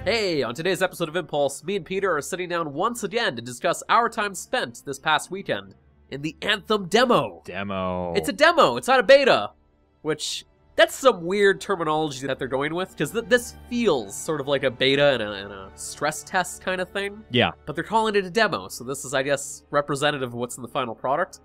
Hey, on today's episode of Impulse, me and Peter are sitting down once again to discuss our time spent this past weekend in the Anthem demo. Demo. It's a demo, it's not a beta, which, that's some weird terminology that they're going with, because this feels sort of like a beta and a stress test kind of thing. Yeah. But they're calling it a demo, so this is, I guess, representative of what's in the final product,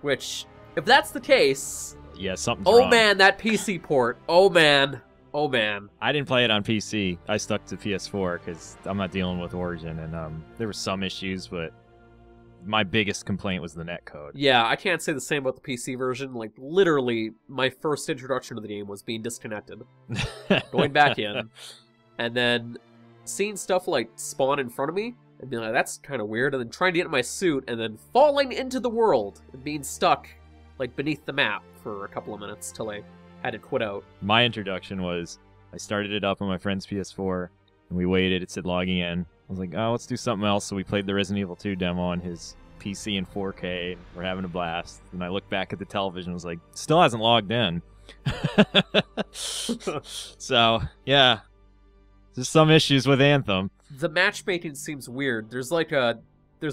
which, if that's the case... Yeah, something's wrong. Oh man, that PC port. Oh man. Oh man. I didn't play it on PC. I stuck to PS4 because I'm not dealing with Origin, and there were some issues, but my biggest complaint was the netcode. Yeah, I can't say the same about the PC version. Like, literally, my first introduction to the game was being disconnected. Going back in, and then seeing stuff, like, spawn in front of me, and being like, that's kind of weird, and then trying to get in my suit, and then falling into the world, and being stuck, like, beneath the map for a couple of minutes till I had to quit out. My introduction was, I started it up on my friend's PS4, and we waited, it said logging in. I was like, oh, let's do something else, so we played the Resident Evil 2 demo on his PC in 4K, and we're having a blast. And I looked back at the television and was like, still hasn't logged in. So, yeah. There's some issues with Anthem. The matchmaking seems weird. There's a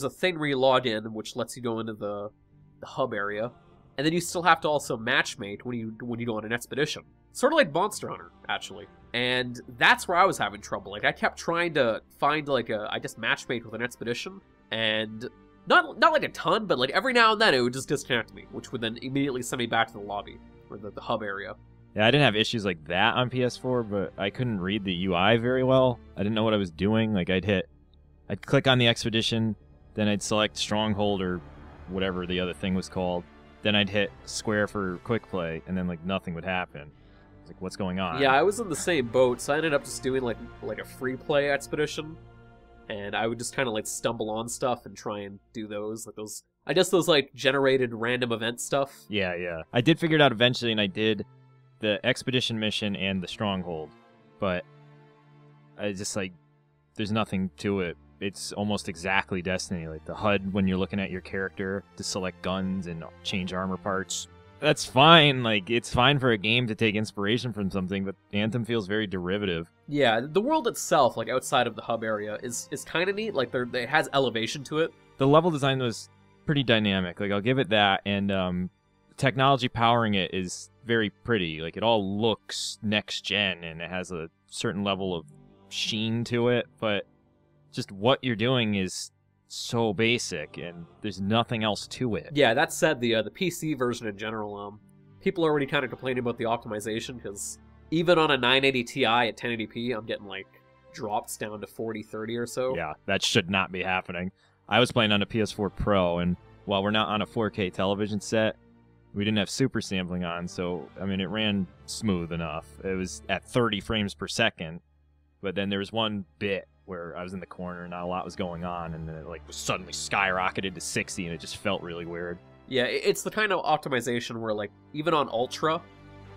thing where you log in, which lets you go into the hub area. And then you still have to also matchmate when you go on an expedition. Sort of like Monster Hunter, actually. And that's where I was having trouble. Like, I kept trying to find, like, I just matchmate with an expedition. And not like a ton, but, like, every now and then it would just disconnect me, which would then immediately send me back to the lobby, or the hub area. Yeah, I didn't have issues like that on PS4, but I couldn't read the UI very well. I didn't know what I was doing. Like, I'd click on the expedition, then I'd select Stronghold or whatever the other thing was called. Then I'd hit square for quick play, and then, like, nothing would happen. I was like, what's going on? Yeah, I was in the same boat, so I ended up just doing, like a free play expedition. And I would just kind of, like, stumble on stuff and try and do those. Like, those, like, generated random event stuff. Yeah, yeah. I did figure it out eventually, and I did the expedition mission and the Stronghold. But I just, like, there's nothing to it. It's almost exactly Destiny. Like, the HUD, when you're looking at your character to select guns and change armor parts, that's fine. Like, it's fine for a game to take inspiration from something, but Anthem feels very derivative. Yeah, the world itself, like, outside of the hub area, is kind of neat. Like, it has elevation to it. The level design was pretty dynamic. Like, I'll give it that, and technology powering it is very pretty. Like, it all looks next-gen, and it has a certain level of sheen to it, but just what you're doing is so basic, and there's nothing else to it. Yeah, that said, the PC version in general, people are already kind of complaining about the optimization, because even on a 980 Ti at 1080p, I'm getting, like, drops down to 40-30 or so. Yeah, that should not be happening. I was playing on a PS4 Pro, and while we're not on a 4K television set, we didn't have super sampling on, so, I mean, it ran smooth enough. It was at 30 frames per second, but then there was one bit where I was in the corner and not a lot was going on, and then it, like, was suddenly skyrocketed to 60, and it just felt really weird. Yeah, it's the kind of optimization where, like, even on Ultra,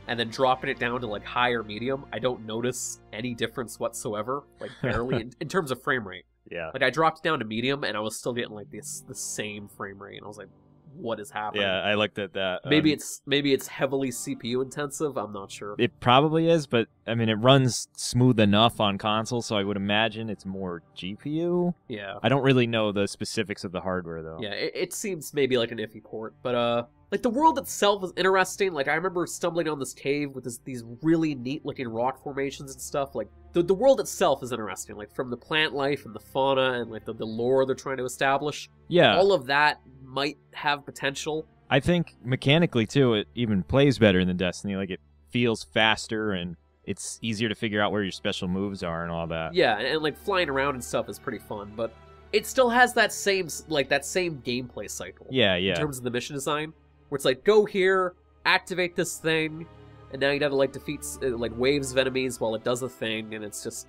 and then dropping it down to, like, high or medium, I don't notice any difference whatsoever, like, barely, in terms of frame rate. Yeah. Like, I dropped down to medium, and I was still getting, like, the same frame rate, and I was like, what is happening? Yeah, I looked at that. Maybe it's heavily CPU intensive, I'm not sure. It probably is, but I mean, it runs smooth enough on console, so I would imagine it's more GPU. Yeah. I don't really know the specifics of the hardware, though. Yeah, it seems maybe like an iffy port, but like, the world itself is interesting. Like, I remember stumbling on this cave with these really neat-looking rock formations and stuff. Like, the world itself is interesting, like, from the plant life and the fauna and, like, the lore they're trying to establish. Yeah. All of that might have potential. I think mechanically, too, it even plays better than Destiny. Like, it feels faster, and it's easier to figure out where your special moves are and all that. Yeah, and like, flying around and stuff is pretty fun, but it still has that same gameplay cycle. Yeah, yeah. In terms of the mission design, where it's like, go here, activate this thing, and now you gotta, like, defeat, like, waves of enemies while it does a thing, and it's just...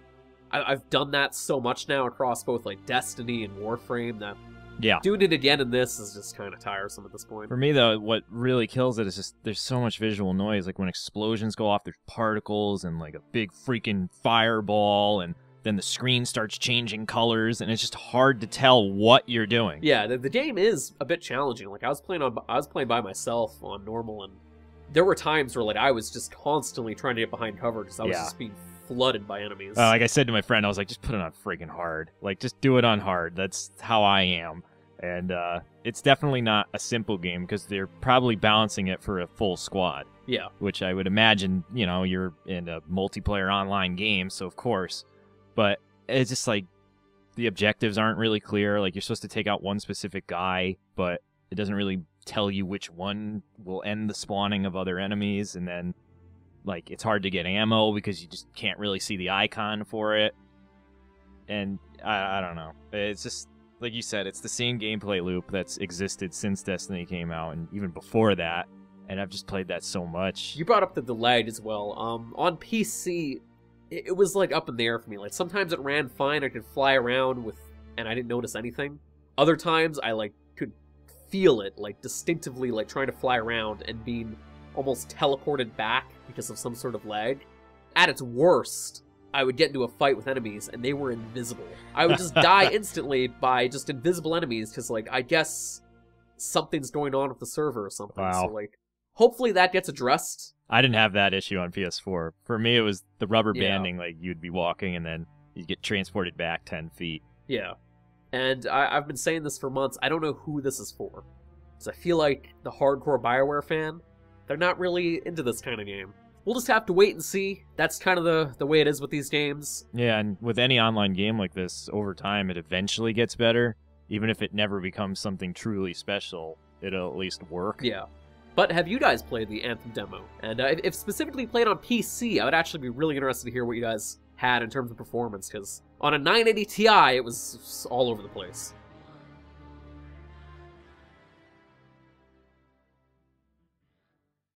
I've done that so much now across both, like, Destiny and Warframe that... Yeah. Doing it again in this is just kind of tiresome at this point. For me, though, what really kills it is just there's so much visual noise. Like, when explosions go off, there's particles and, like, a big freaking fireball, and then the screen starts changing colors, and it's just hard to tell what you're doing. Yeah, the game is a bit challenging. Like, I was playing by myself on normal, and there were times where, like, I was just constantly trying to get behind cover because I was just being flooded by enemies. Like I said to my friend, I was like, just put it on freaking hard. Like, just do it on hard. That's how I am. And it's definitely not a simple game because they're probably balancing it for a full squad. Yeah. Which I would imagine, you know, you're in a multiplayer online game, so of course. But it's just like the objectives aren't really clear. Like, you're supposed to take out one specific guy, but it doesn't really tell you which one will end the spawning of other enemies. And then, like, it's hard to get ammo because you just can't really see the icon for it. And I don't know. It's just, like you said, it's the same gameplay loop that's existed since Destiny came out and even before that. And I've just played that so much. You brought up the lag as well. On PC, it was like up in the air for me. Like, sometimes it ran fine, I could fly around with, and I didn't notice anything. Other times I like could feel it, like distinctively, like trying to fly around and being almost teleported back because of some sort of lag. At its worst, I would get into a fight with enemies and they were invisible. I would just die instantly by just invisible enemies because, like, I guess something's going on with the server or something. Wow. So, like, hopefully that gets addressed. I didn't have that issue on PS4. For me, it was the rubber banding. Like, you'd be walking and then you'd get transported back 10 feet. Yeah. And I've been saying this for months. I don't know who this is for. Because I feel like the hardcore BioWare fan, they're not really into this kind of game. We'll just have to wait and see. That's kind of the way it is with these games. Yeah, and with any online game like this, over time, it eventually gets better. Even if it never becomes something truly special, it'll at least work. Yeah. But have you guys played the Anthem demo? And if specifically played on PC, I would actually be really interested to hear what you guys had in terms of performance, because on a 980 Ti, it was all over the place.